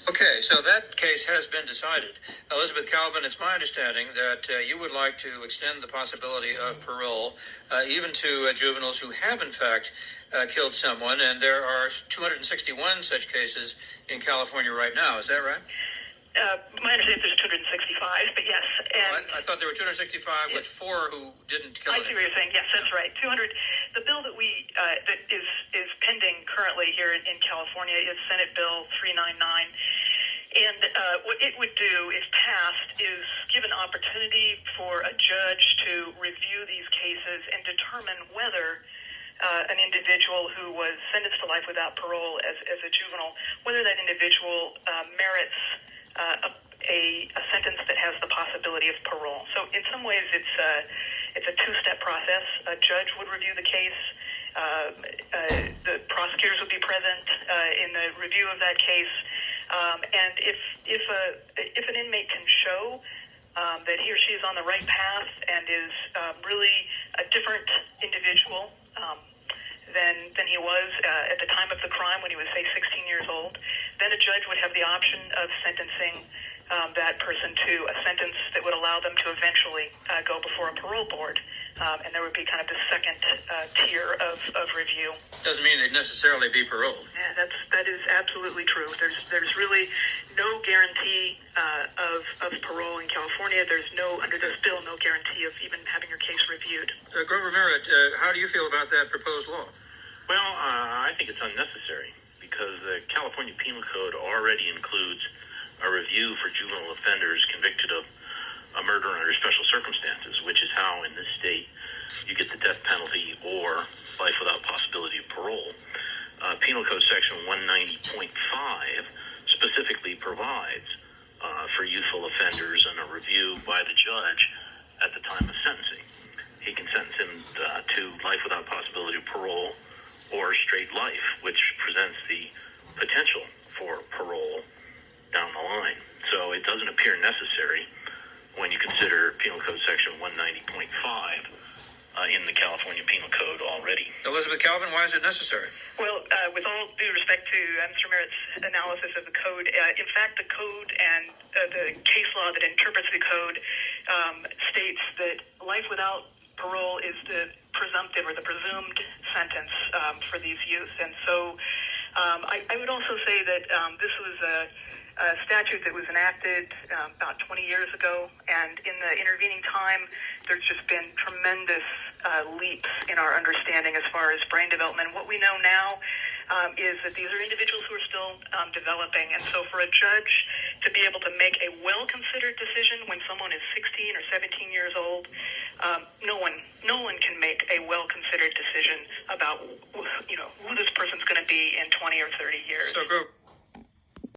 Okay, so that case has been decided. Elizabeth Calvin, it's my understanding that you would like to extend the possibility of parole even to juveniles who have, in fact, killed someone, and there are 261 such cases in California right now. Is that right? My understanding is there's 265, but yes. And I thought there were 265 with 4 who didn't kill anyone. I see what you're saying. Yes, that's right. 200. The bill that that is pending currently here in California is Senate Bill 399. And what it would do, if passed, is give an opportunity for a judge to review these cases and determine whether an individual who was sentenced to life without parole as a juvenile, whether that individual merits a sentence that has the possibility of parole. So in some ways, it's a two-step process. A judge would review the case. The prosecutors would be present in the review of that case. And if an inmate can show that he or she is on the right path and is really a different individual than he was at the time of the crime when he was, say, 16 years old, then a judge would have the option of sentencing that person to a sentence that would allow them to eventually go before a parole board. And there would be kind of the second tier of review. Doesn't mean they'd necessarily be paroled. Yeah, that is absolutely true. There's really no guarantee of parole in California. There's under this bill no guarantee of even having your case reviewed. Grover Merritt, how do you feel about that proposed law? Well, I think it's unnecessary because the California Penal Code already includes a review for juvenile offenders convicted of a murder under special circumstances, which is how in this state you get the death penalty or life without possibility of parole. Penal Code Section 190.5 specifically provides for youthful offenders and a review by the judge at the time of sentencing. He can sentence him to life without possibility of parole or straight life, which presents the potential for parole down the line. So it doesn't appear necessary when you consider Penal Code Section 190.5 in the California Penal Code already. Elizabeth Calvin, why is it necessary? Well, with all due respect to Mr. Merritt's analysis of the code, in fact, the code and the case law that interprets the code states that life without parole is the presumptive or the presumed sentence for these youth. And so I would also say that this was a statute that was enacted about 20 years ago, and in the intervening time, there's just been tremendous leaps in our understanding as far as brain development. What we know now is that these are individuals who are still developing, and so for a judge to be able to make a well-considered decision when someone is 16 or 17 years old, no one can make a well-considered decision about who this person's going to be in 20 or 30 years. So,